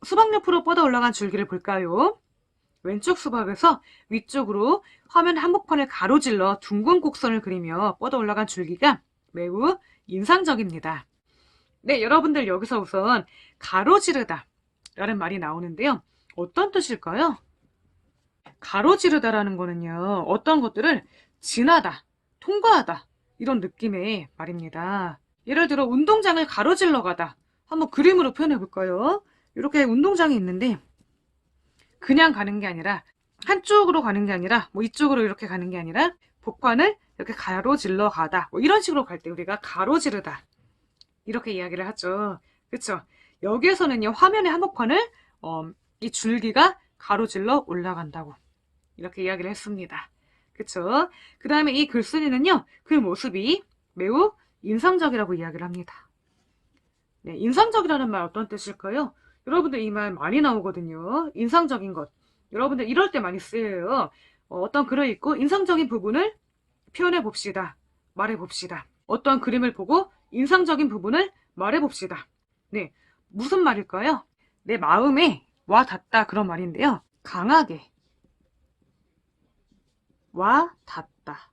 수박 옆으로 뻗어 올라간 줄기를 볼까요? 왼쪽 수박에서 위쪽으로 화면 한복판을 가로질러 둥근 곡선을 그리며 뻗어 올라간 줄기가 매우 인상적입니다. 네, 여러분들 여기서 우선 가로지르다 라는 말이 나오는데요. 어떤 뜻일까요? 가로지르다라는 거는요, 어떤 것들을 지나다, 통과하다 이런 느낌의 말입니다. 예를 들어 운동장을 가로질러 가다 한번 그림으로 표현해 볼까요? 이렇게 운동장이 있는데 그냥 가는 게 아니라 한쪽으로 가는 게 아니라 뭐 이쪽으로 이렇게 가는 게 아니라 복판을 이렇게 가로질러 가다 뭐 이런 식으로 갈 때 우리가 가로지르다 이렇게 이야기를 하죠. 그쵸? 여기에서는요 화면의 한복판을 이 줄기가 가로질러 올라간다고 이렇게 이야기를 했습니다. 그쵸? 그 다음에 이 글쓴이는요 그 모습이 매우 인상적이라고 이야기를 합니다. 네, 인상적이라는 말 어떤 뜻일까요? 여러분들 이 말 많이 나오거든요. 인상적인 것. 여러분들 이럴 때 많이 쓰여요. 어떤 글을 읽고 인상적인 부분을 표현해 봅시다. 말해 봅시다. 어떤 그림을 보고 인상적인 부분을 말해 봅시다. 네, 무슨 말일까요? 내 마음에 와 닿다 그런 말인데요. 강하게 와 닿다.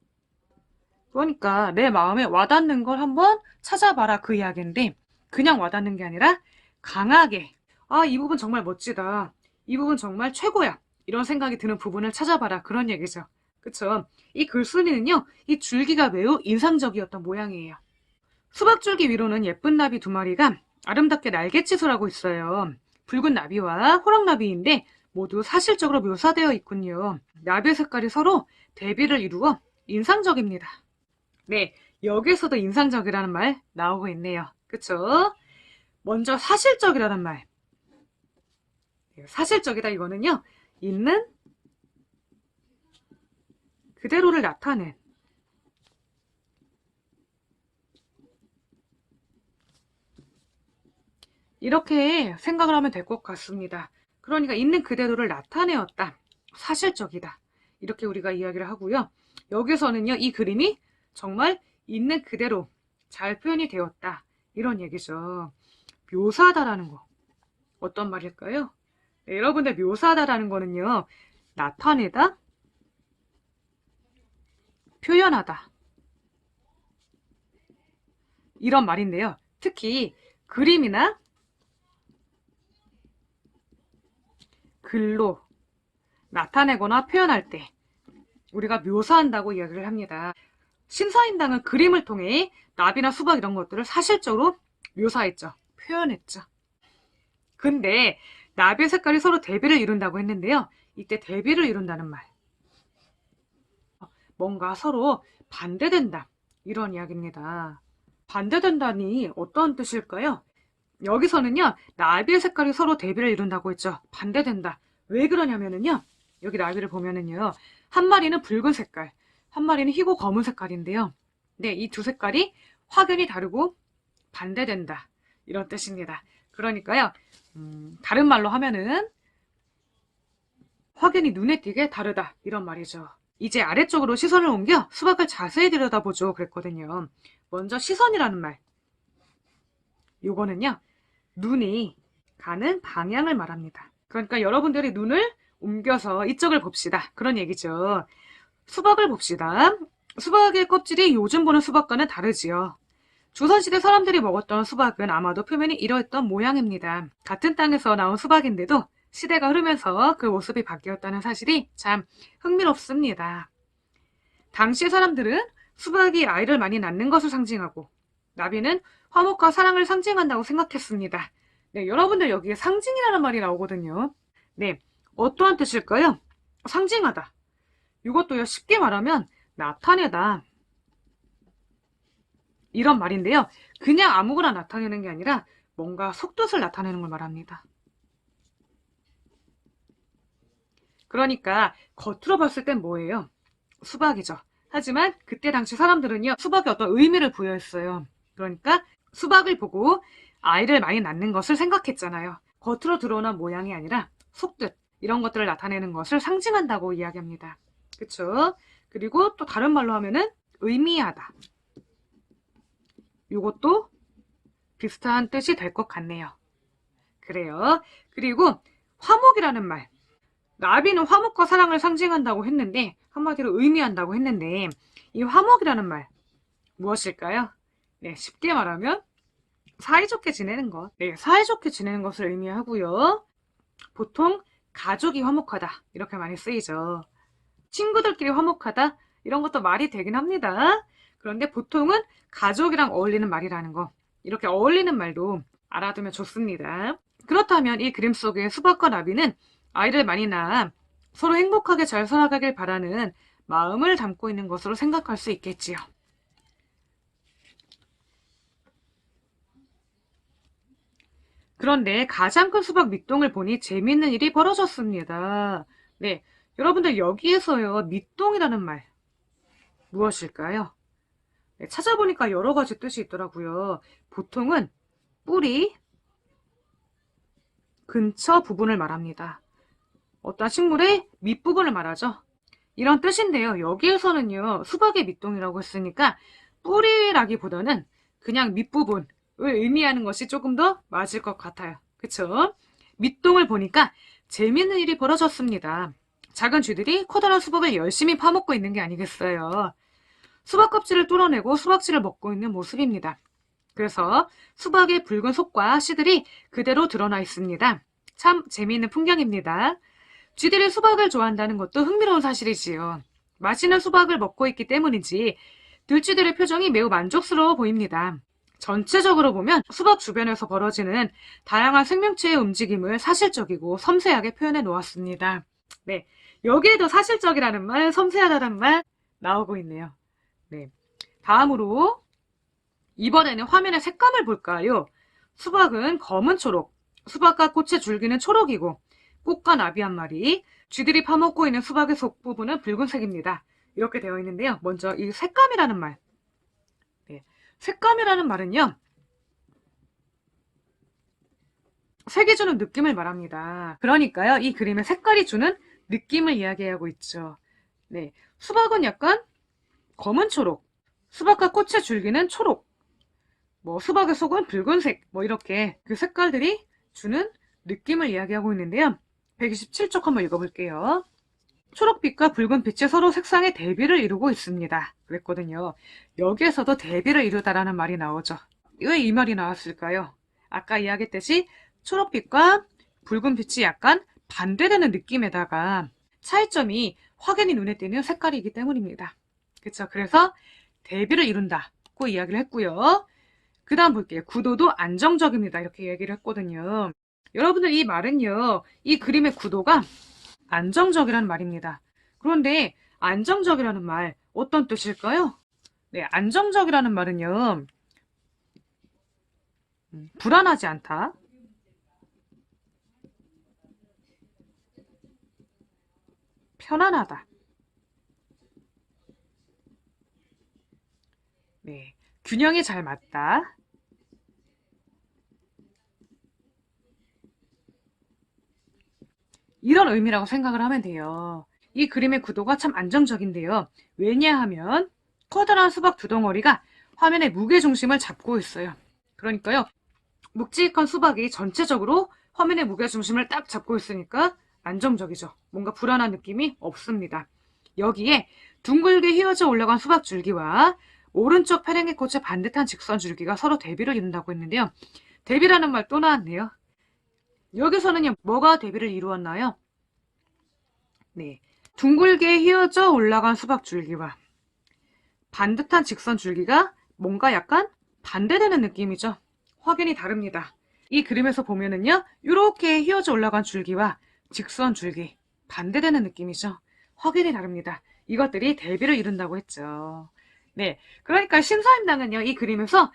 그러니까 내 마음에 와닿는 걸 한번 찾아봐라 그 이야기인데 그냥 와닿는 게 아니라 강하게 아, 이 부분 정말 멋지다. 이 부분 정말 최고야. 이런 생각이 드는 부분을 찾아봐라. 그런 얘기죠. 그쵸? 이 글쓴이는요. 이 줄기가 매우 인상적이었던 모양이에요. 수박줄기 위로는 예쁜 나비 두 마리가 아름답게 날갯짓을 하고 있어요. 붉은 나비와 호랑나비인데 모두 사실적으로 묘사되어 있군요. 나비의 색깔이 서로 대비를 이루어 인상적입니다. 네, 여기에서도 인상적이라는 말 나오고 있네요. 그쵸? 먼저 사실적이라는 말. 사실적이다 이거는요. 있는 그대로를 나타낸 이렇게 생각을 하면 될 것 같습니다. 그러니까 있는 그대로를 나타내었다. 사실적이다. 이렇게 우리가 이야기를 하고요. 여기서는요. 이 그림이 정말 있는 그대로 잘 표현이 되었다. 이런 얘기죠. 묘사하다라는 거. 어떤 말일까요? 네, 여러분들 묘사하다라는 거는요. 나타내다, 표현하다. 이런 말인데요. 특히 그림이나 글로 나타내거나 표현할 때 우리가 묘사한다고 이야기를 합니다. 신사임당은 그림을 통해 나비나 수박 이런 것들을 사실적으로 묘사했죠. 표현했죠. 근데 나비의 색깔이 서로 대비를 이룬다고 했는데요. 이때 대비를 이룬다는 말. 뭔가 서로 반대된다. 이런 이야기입니다. 반대된다니 어떤 뜻일까요? 여기서는요. 나비의 색깔이 서로 대비를 이룬다고 했죠. 반대된다. 왜 그러냐면은요. 여기 나비를 보면은요. 한 마리는 붉은 색깔, 한 마리는 희고 검은 색깔인데요. 네, 이 두 색깔이 확연히 다르고 반대된다. 이런 뜻입니다. 그러니까요. 다른 말로 하면은 확연히 눈에 띄게 다르다. 이런 말이죠. 이제 아래쪽으로 시선을 옮겨 수박을 자세히 들여다보죠. 그랬거든요. 먼저 시선이라는 말. 요거는요. 눈이 가는 방향을 말합니다. 그러니까 여러분들이 눈을 옮겨서 이쪽을 봅시다. 그런 얘기죠. 수박을 봅시다. 수박의 껍질이 요즘 보는 수박과는 다르지요. 조선시대 사람들이 먹었던 수박은 아마도 표면이 이러했던 모양입니다. 같은 땅에서 나온 수박인데도 시대가 흐르면서 그 모습이 바뀌었다는 사실이 참 흥미롭습니다. 당시 사람들은 수박이 아이를 많이 낳는 것을 상징하고 나비는 화목과 사랑을 상징한다고 생각했습니다. 네, 여러분들 여기에 상징이라는 말이 나오거든요. 네, 어떠한 뜻일까요? 상징하다. 이것도요, 쉽게 말하면 나타내다. 이런 말인데요. 그냥 아무거나 나타내는 게 아니라 뭔가 속뜻을 나타내는 걸 말합니다. 그러니까 겉으로 봤을 땐 뭐예요? 수박이죠. 하지만 그때 당시 사람들은요. 수박에 어떤 의미를 부여했어요. 그러니까 수박을 보고 아이를 많이 낳는 것을 생각했잖아요. 겉으로 드러난 모양이 아니라 속뜻 이런 것들을 나타내는 것을 상징한다고 이야기합니다. 그쵸? 그리고 또 다른 말로 하면은 의미하다. 이것도 비슷한 뜻이 될 것 같네요. 그래요. 그리고 화목이라는 말. 나비는 화목과 사랑을 상징한다고 했는데, 한마디로 의미한다고 했는데, 이 화목이라는 말, 무엇일까요? 네, 쉽게 말하면 사이좋게 지내는 것. 네, 사이좋게 지내는 것을 의미하고요. 보통 가족이 화목하다 이렇게 많이 쓰이죠. 친구들끼리 화목하다 이런 것도 말이 되긴 합니다. 그런데 보통은 가족이랑 어울리는 말이라는 거, 이렇게 어울리는 말도 알아두면 좋습니다. 그렇다면 이 그림 속의 수박과 나비는 아이를 많이 낳아 서로 행복하게 잘 살아가길 바라는 마음을 담고 있는 것으로 생각할 수 있겠지요. 그런데 가장 큰 수박 밑동을 보니 재미있는 일이 벌어졌습니다. 네, 여러분들 여기에서요, 밑동이라는 말 무엇일까요? 네, 찾아보니까 여러 가지 뜻이 있더라고요. 보통은 뿌리, 근처 부분을 말합니다. 어떤 식물의 밑부분을 말하죠. 이런 뜻인데요. 여기에서는요, 수박의 밑동이라고 했으니까 뿌리라기보다는 그냥 밑부분을 의미하는 것이 조금 더 맞을 것 같아요. 그쵸? 밑동을 보니까 재밌는 일이 벌어졌습니다. 작은 쥐들이 커다란 수박을 열심히 파먹고 있는 게 아니겠어요. 수박 껍질을 뚫어내고 수박씨를 먹고 있는 모습입니다. 그래서 수박의 붉은 속과 씨들이 그대로 드러나 있습니다. 참 재미있는 풍경입니다. 쥐들이 수박을 좋아한다는 것도 흥미로운 사실이지요. 맛있는 수박을 먹고 있기 때문인지 들쥐들의 표정이 매우 만족스러워 보입니다. 전체적으로 보면 수박 주변에서 벌어지는 다양한 생명체의 움직임을 사실적이고 섬세하게 표현해 놓았습니다. 네, 여기에도 사실적이라는 말, 섬세하다는 말 나오고 있네요. 네, 다음으로 이번에는 화면의 색감을 볼까요? 수박은 검은 초록, 수박과 꽃의 줄기는 초록이고 꽃과 나비 한 마리, 쥐들이 파먹고 있는 수박의 속부분은 붉은색입니다. 이렇게 되어 있는데요. 먼저 이 색감이라는 말. 네, 색감이라는 말은요, 색이 주는 느낌을 말합니다. 그러니까요, 이 그림의 색깔이 주는 느낌을 이야기하고 있죠. 네, 수박은 약간 검은 초록, 수박과 꽃의 줄기는 초록, 수박의 속은 붉은색, 이렇게 그 색깔들이 주는 느낌을 이야기하고 있는데요. 127쪽 한번 읽어볼게요. 초록빛과 붉은빛이 서로 색상의 대비를 이루고 있습니다. 그랬거든요. 여기에서도 대비를 이루다라는 말이 나오죠. 왜 이 말이 나왔을까요? 아까 이야기했듯이 초록빛과 붉은빛이 약간 반대되는 느낌에다가 차이점이 확연히 눈에 띄는 색깔이기 때문입니다. 그쵸? 그래서 대비를 이룬다고 이야기를 했고요. 그 다음 볼게요. 구도도 안정적입니다. 이렇게 얘기를 했거든요. 여러분들 이 말은요, 이 그림의 구도가 안정적이라는 말입니다. 그런데 안정적이라는 말 어떤 뜻일까요? 네, 안정적이라는 말은요, 불안하지 않다, 편안하다, 네, 균형이 잘 맞다, 이런 의미라고 생각을 하면 돼요. 이 그림의 구도가 참 안정적인데요. 왜냐하면 커다란 수박 두 덩어리가 화면의 무게중심을 잡고 있어요. 그러니까요, 묵직한 수박이 전체적으로 화면의 무게중심을 딱 잡고 있으니까 안정적이죠. 뭔가 불안한 느낌이 없습니다. 여기에 둥글게 휘어져 올라간 수박 줄기와 오른쪽 페랭이 꽃의 반듯한 직선 줄기가 서로 대비를 이룬다고 했는데요. 대비라는 말 또 나왔네요. 여기서는요, 뭐가 대비를 이루었나요? 네, 둥글게 휘어져 올라간 수박 줄기와 반듯한 직선 줄기가 뭔가 약간 반대되는 느낌이죠. 확연히 다릅니다. 이 그림에서 보면은요, 이렇게 휘어져 올라간 줄기와 직선 줄기, 반대되는 느낌이죠. 확연히 다릅니다. 이것들이 대비를 이룬다고 했죠. 네, 그러니까 심사임당은요, 이 그림에서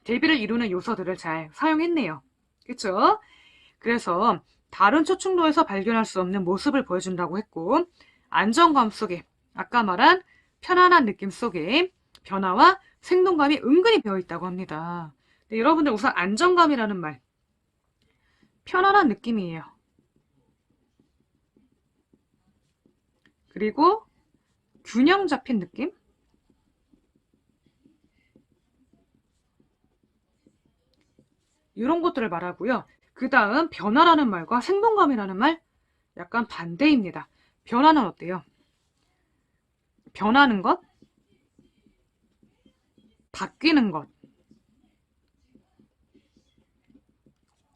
대비를 이루는 요소들을 잘 사용했네요. 그쵸? 그래서 다른 초충도에서 발견할 수 없는 모습을 보여준다고 했고, 안정감 속에, 아까 말한 편안한 느낌 속에 변화와 생동감이 은근히 배어있다고 합니다. 네, 여러분들 우선 안정감이라는 말, 편안한 느낌이에요. 그리고 균형 잡힌 느낌? 이런 것들을 말하고요. 그 다음 변화라는 말과 생동감이라는 말 약간 반대입니다. 변화는 어때요? 변하는 것, 바뀌는 것,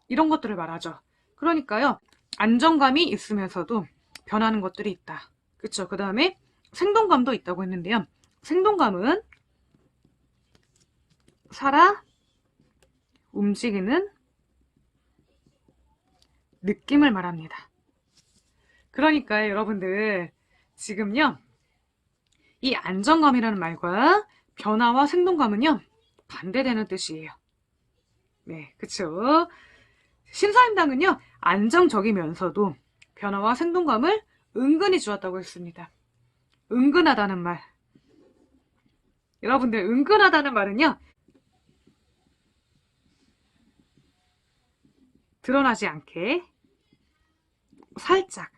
이런 것들을 말하죠. 그러니까요, 안정감이 있으면서도 변하는 것들이 있다. 그쵸? 그 다음에 생동감도 있다고 했는데요. 생동감은 살아 움직이는 느낌을 말합니다. 그러니까요, 여러분들 지금요, 이 안정감이라는 말과 변화와 생동감은요, 반대되는 뜻이에요. 네, 그쵸? 신사임당은요, 안정적이면서도 변화와 생동감을 은근히 주었다고 했습니다. 은근하다는 말. 여러분들, 은근하다는 말은요, 드러나지 않게 살짝,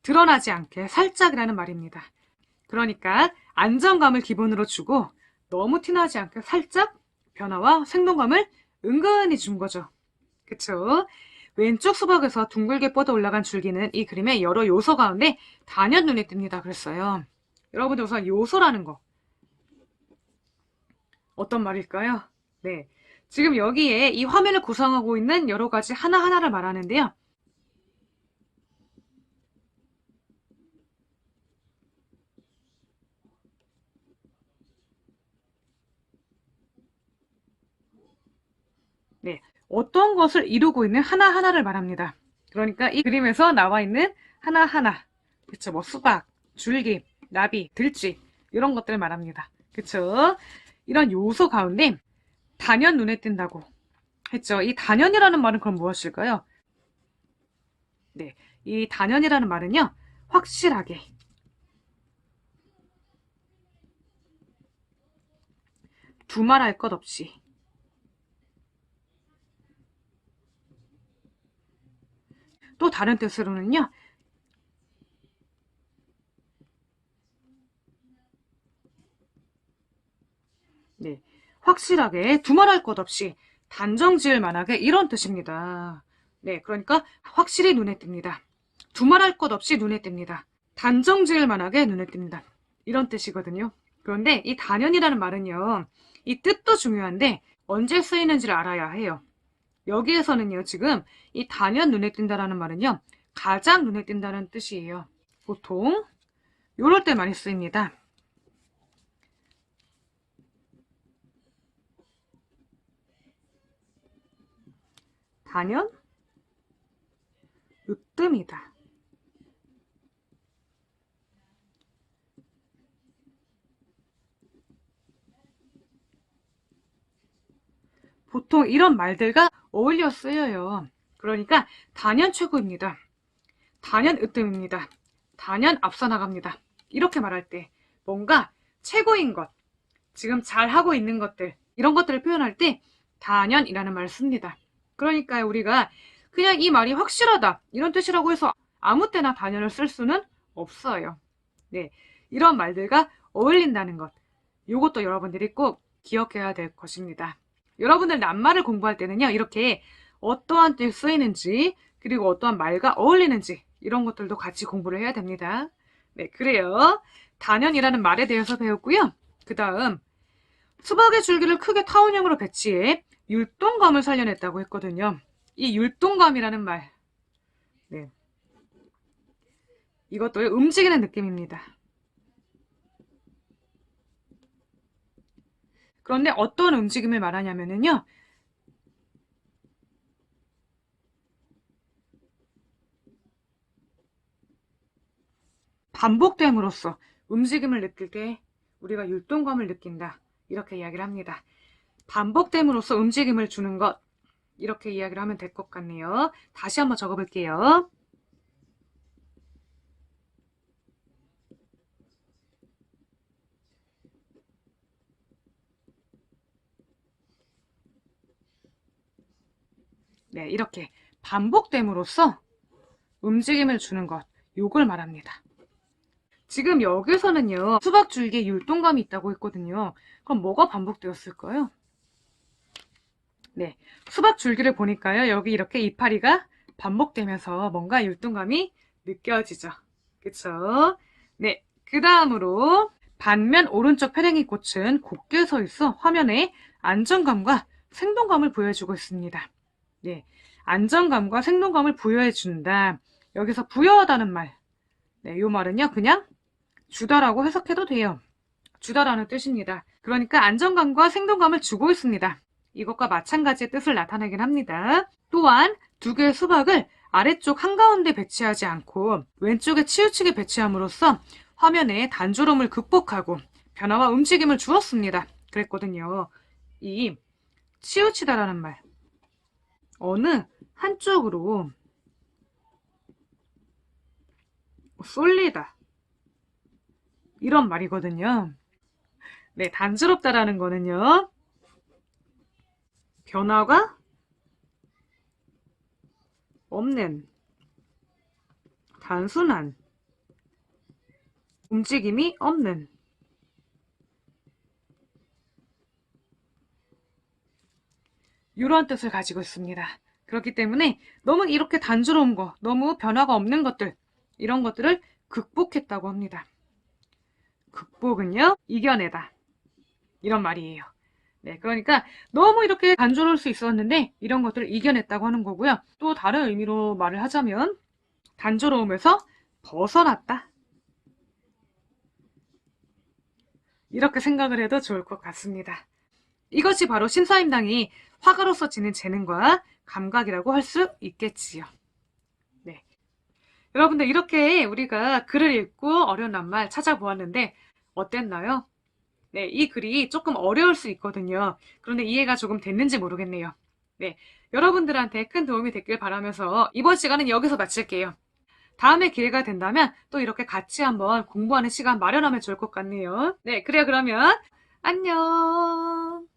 드러나지 않게 살짝이라는 말입니다. 그러니까 안정감을 기본으로 주고 너무 티나지 않게 살짝 변화와 생동감을 은근히 준 거죠. 그쵸? 왼쪽 수박에서 둥글게 뻗어 올라간 줄기는 이 그림의 여러 요소 가운데 단연 눈에 띕니다. 그랬어요. 여러분들 우선 요소라는 거 어떤 말일까요? 네. 지금 여기에 이 화면을 구성하고 있는 여러 가지 하나하나를 말하는데요. 네. 어떤 것을 이루고 있는 하나하나를 말합니다. 그러니까 이 그림에서 나와 있는 하나하나. 그쵸? 뭐 수박, 줄기, 나비, 들쥐 이런 것들을 말합니다. 그쵸? 이런 요소 가운데 단연 눈에 띈다고 했죠. 이 단연이라는 말은 그럼 무엇일까요? 네. 이 단연이라는 말은요. 확실하게, 두말할 것 없이, 또 다른 뜻으로는요. 네. 확실하게, 두말할 것 없이, 단정 지을 만하게 이런 뜻입니다. 네. 그러니까 확실히 눈에 띕니다. 두말할 것 없이 눈에 띕니다. 단정 지을 만하게 눈에 띕니다. 이런 뜻이거든요. 그런데 이 단연이라는 말은요. 이 뜻도 중요한데 언제 쓰이는지를 알아야 해요. 여기에서는요, 지금 이 단연 눈에 띈다라는 말은요, 가장 눈에 띈다는 뜻이에요. 보통 요럴 때 많이 쓰입니다. 단연, 으뜸이다. 보통 이런 말들과 어울려 쓰여요. 그러니까 단연 최고입니다. 단연 으뜸입니다. 단연 앞서 나갑니다. 이렇게 말할 때 뭔가 최고인 것, 지금 잘하고 있는 것들, 이런 것들을 표현할 때 단연이라는 말을 씁니다. 그러니까 우리가 그냥 이 말이 확실하다 이런 뜻이라고 해서 아무 때나 단연을 쓸 수는 없어요. 네, 이런 말들과 어울린다는 것, 이것도 여러분들이 꼭 기억해야 될 것입니다. 여러분들 낱말을 공부할 때는요, 이렇게 어떠한 뜻이 쓰이는지, 그리고 어떠한 말과 어울리는지 이런 것들도 같이 공부를 해야 됩니다. 네, 그래요. 단연이라는 말에 대해서 배웠고요. 그 다음 수박의 줄기를 크게 타원형으로 배치해 율동감을 살려냈다고 했거든요. 이 율동감이라는 말, 네, 이것도 움직이는 느낌입니다. 그런데 어떤 움직임을 말하냐면요. 반복됨으로써 움직임을 느낄 때 우리가 율동감을 느낀다. 이렇게 이야기를 합니다. 반복됨으로써 움직임을 주는 것. 이렇게 이야기를 하면 될 것 같네요. 다시 한번 적어볼게요. 네, 이렇게 반복됨으로써 움직임을 주는 것. 요걸 말합니다. 지금 여기서는요. 수박 줄기에 율동감이 있다고 했거든요. 그럼 뭐가 반복되었을까요? 네, 수박 줄기를 보니까요. 여기 이렇게 이파리가 반복되면서 뭔가 율동감이 느껴지죠. 그쵸? 네, 그 다음으로 반면 오른쪽 페랭이 꽃은 곱게 서 있어 화면에 안정감과 생동감을 보여주고 있습니다. 네, 안정감과 생동감을 부여해준다. 여기서 부여하다는 말. 네, 이 말은요, 그냥 주다라고 해석해도 돼요. 주다라는 뜻입니다. 그러니까 안정감과 생동감을 주고 있습니다. 이것과 마찬가지의 뜻을 나타내긴 합니다. 또한 두 개의 수박을 아래쪽 한가운데 배치하지 않고 왼쪽에 치우치게 배치함으로써 화면에 단조로움을 극복하고 변화와 움직임을 주었습니다. 그랬거든요. 이 치우치다라는 말. 어느 한쪽으로 쏠리다. 이런 말이거든요. 네, 단조롭다라는 거는요. 변화가 없는, 단순한, 움직임이 없는. 이런 뜻을 가지고 있습니다. 그렇기 때문에 너무 이렇게 단조로운 거, 너무 변화가 없는 것들, 이런 것들을 극복했다고 합니다. 극복은요, 이겨내다. 이런 말이에요. 네, 그러니까 너무 이렇게 단조로울 수 있었는데 이런 것들을 이겨냈다고 하는 거고요. 또 다른 의미로 말을 하자면 단조로움에서 벗어났다. 이렇게 생각을 해도 좋을 것 같습니다. 이것이 바로 심사임당이 화가로서 지닌 재능과 감각이라고 할 수 있겠지요. 네. 여러분들 이렇게 우리가 글을 읽고 어려운 낱말 찾아보았는데 어땠나요? 네, 이 글이 조금 어려울 수 있거든요. 그런데 이해가 조금 됐는지 모르겠네요. 네, 여러분들한테 큰 도움이 됐길 바라면서 이번 시간은 여기서 마칠게요. 다음에 기회가 된다면 또 이렇게 같이 한번 공부하는 시간 마련하면 좋을 것 같네요. 네, 그래요. 그러면 안녕.